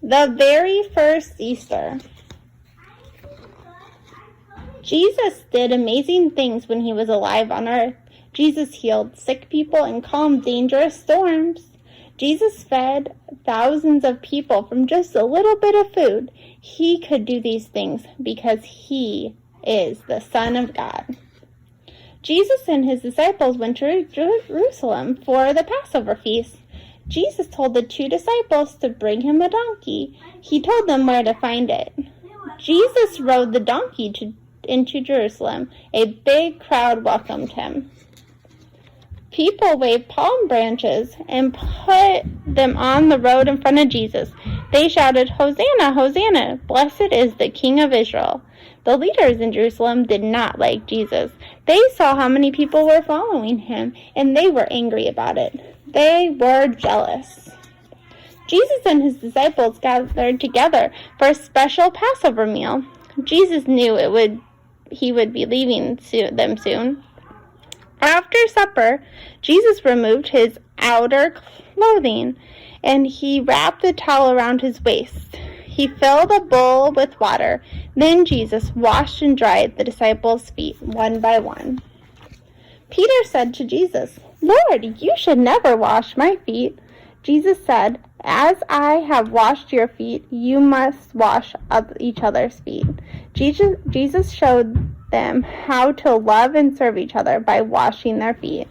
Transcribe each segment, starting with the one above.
The very first Easter. Jesus did amazing things when he was alive on earth. Jesus healed sick people and calmed dangerous storms. Jesus fed thousands of people from just a little bit of food. He could do these things because he is the Son of God. Jesus and his disciples went to Jerusalem for the Passover feast. Jesus told the 2 disciples to bring him a donkey. He told them where to find it. Jesus rode the donkey into Jerusalem. A big crowd welcomed him. People waved palm branches and put them on the road in front of Jesus. They shouted, "Hosanna, Hosanna, blessed is the King of Israel." The leaders in Jerusalem did not like Jesus. They saw how many people were following him, and they were angry about it. They were jealous. Jesus and his disciples gathered together for a special Passover meal. Jesus knew he would be leaving them soon. After supper, Jesus removed his outer clothing, and he wrapped a towel around his waist. He filled a bowl with water. Then Jesus washed and dried the disciples' feet one by one. Peter said to Jesus, "Lord, you should never wash my feet." Jesus said, "As I have washed your feet, you must wash each other's feet." Jesus showed them how to love and serve each other by washing their feet.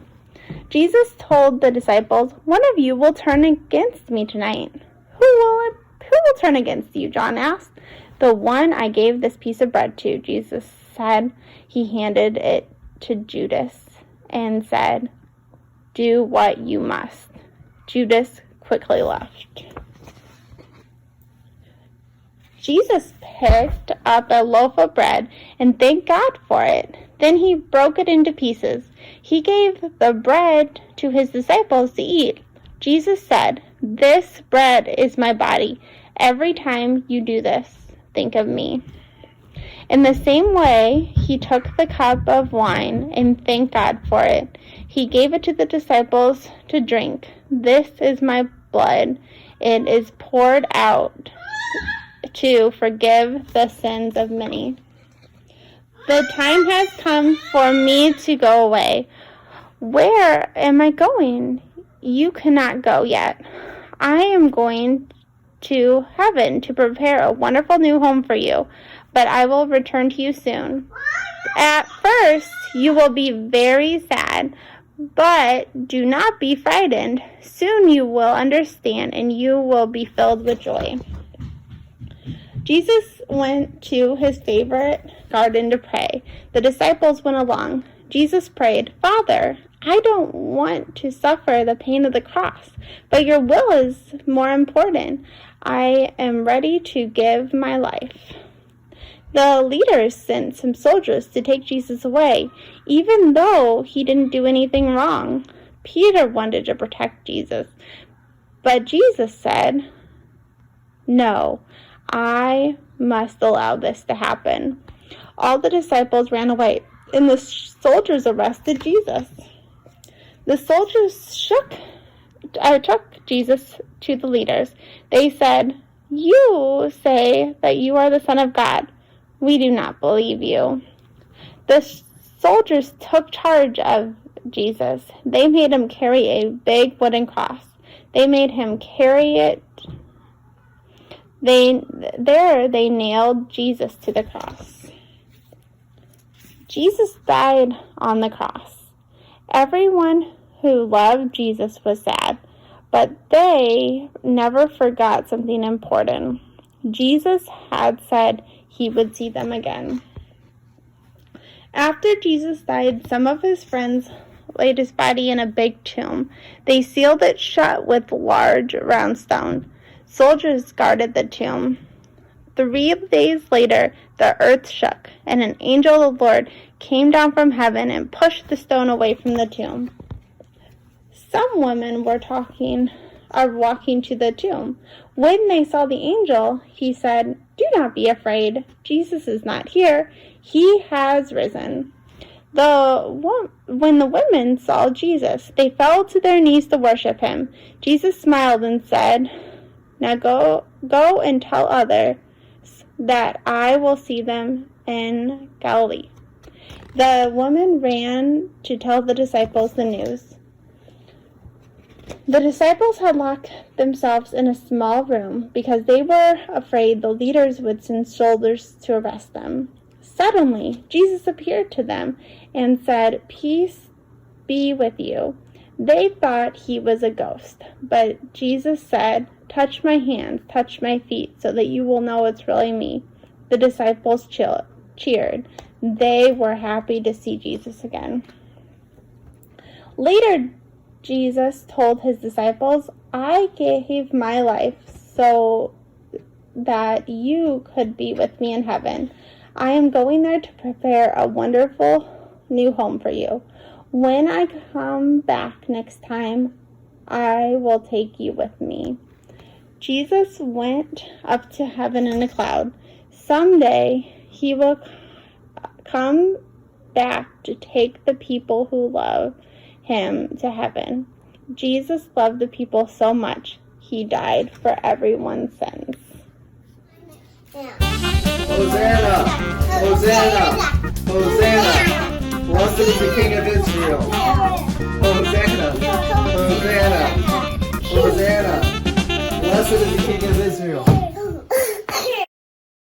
Jesus told the disciples, "One of you will turn against me tonight." Who will turn against you?" John asked. "The one I gave this piece of bread to," Jesus said. He handed it to Judas and said, "Do what you must." Judas quickly left. Jesus picked up a loaf of bread and thanked God for it. Then he broke it into pieces. He gave the bread to his disciples to eat. Jesus said, "This bread is my body. Every time you do this, think of me." In the same way, he took the cup of wine and thanked God for it. He gave it to the disciples to drink. "This is my blood. It is poured out to forgive the sins of many." The time has come for me to go away. Where am I going? You cannot go yet. I am going to heaven to prepare a wonderful new home for you, but I will return to you soon. At first, you will be very sad, but do not be frightened. Soon you will understand, and you will be filled with joy. Jesus went to his favorite garden to pray. The disciples went along. Jesus prayed, "Father, I don't want to suffer the pain of the cross, but your will is more important. I am ready to give my life." The leaders sent some soldiers to take Jesus away, even though he didn't do anything wrong. Peter wanted to protect Jesus, but Jesus said, "No, I must allow this to happen." All the disciples ran away, and the soldiers arrested Jesus. The soldiers took Jesus to the leaders. They said, "You say that you are the Son of God. We do not believe you." The soldiers took charge of Jesus. They made him carry a big wooden cross. They made him carry it. They nailed Jesus to the cross. Jesus died on the cross. Everyone who loved Jesus was sad, but they never forgot something important. Jesus had said he would see them again. After Jesus died, some of his friends laid his body in a big tomb. They sealed it shut with large round stone. Soldiers guarded the tomb. 3 days later, the earth shook, and an angel of the Lord came down from heaven and pushed the stone away from the tomb. Some women were walking to the tomb. When they saw the angel, he said, "Do not be afraid. Jesus is not here. He has risen." When the women saw Jesus, they fell to their knees to worship him. Jesus smiled and said, Now go and tell others that I will see them in Galilee." The woman ran to tell the disciples the news. The disciples had locked themselves in a small room because they were afraid the leaders would send soldiers to arrest them. Suddenly, Jesus appeared to them and said, "Peace be with you." They thought he was a ghost, but Jesus said, "Touch my hands, touch my feet, so that you will know it's really me." The disciples cheered. They were happy to see Jesus again. Later, Jesus told his disciples, "I gave my life so that you could be with me in heaven. I am going there to prepare a wonderful new home for you. When I come back next time, I will take you with me." Jesus went up to heaven in a cloud. Someday, he will come back to take the people who love him to heaven. Jesus loved the people so much, he died for everyone's sins. Hosanna! Hosanna! Hosanna! Blessed is the King of Israel. Hosanna! Hosanna! Hosanna! Blessed is the King of Israel.